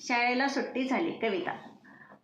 शाळेला सुट्टी झाली. कविता.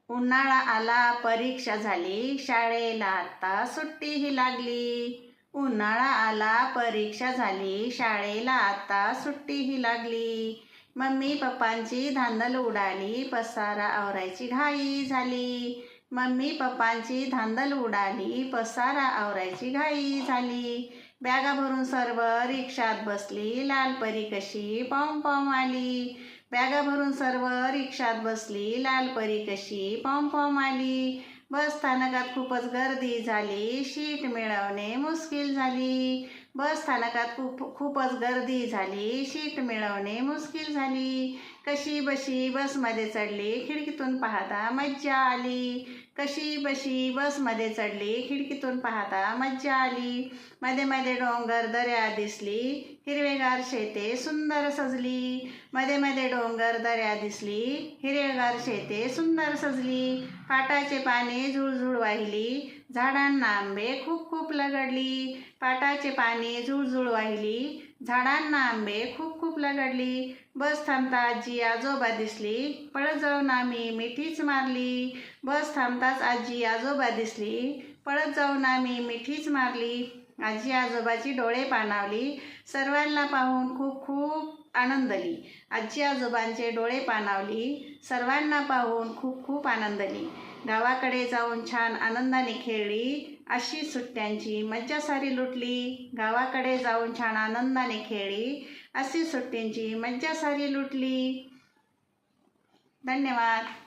उन्हाळा आला, परीक्षा झाली, शाळेला आता सुट्टीही लागली. उन्हाळा आला, परीक्षा झाली, शाळेला आता सुट्टीही लागली. मम्मी पप्पांची धांदल उडाली, पसारा आवरायची घाई झाली. मम्मी पप्पांची धांदल उडाली, पसारा आवरायची घाई झाली. बॅगा भरून सर्व रिक्षात बसली, लाल परी कशी पॉम पॉम आली. बॅगा भरून सर्व रिक्षात बसली, लाल परी कशी पॉम पॉम आली. बस स्थानकात खूपच गर्दी झाली, शीट मिळवणे मुश्किल झाली. बस स्थानकात खूपच गर्दी झाली, शीट मिळवणे मुश्किल झाली. कशी बशी बसमध्ये चढली, खिडकीतून पाहता मज्जा आली. कशी बशी बसमध्ये चढली, खिडकीतून पाहता मज्जा आली. मध्ये मध्ये डोंगर दऱ्या दिसली, हिरवेगार शेते सुंदर सजली. मध्ये मध्ये डोंगर दऱ्या दिसली, हिरवेगार शेते सुंदर सजली. पाटाचे पाने झुळझुळ वाहिली, झाडांना आंबे खूप खूप लगडली. पाटाचे पाने झुळझुळ वाहिली, झाडांना आंबे खूप खूप लगडली. बस थांबता आजी आजोबा दिसली, पळत जाऊन आम्ही मिठीच मारली. बस थांबताच आजी आजोबा दिसली, पळत जाऊन आम्ही मिठीच मारली. आजी आजोबाची डोळे पाणावली, सर्वांना पाहून खूप खूप आनंदली. आजी आजोबांचे डोळे पाणावली, सर्वांना पाहून खूप खूप आनंदली. गावाकडे जाऊन छान आनंदाने खेळली, अशी सुट्ट्यांची मज्जा सारी लुटली. गावाकडे जाऊन छान आनंदाने खेळली, अशी सुट्ट्यांची मज्जा सारी लुटली. धन्यवाद.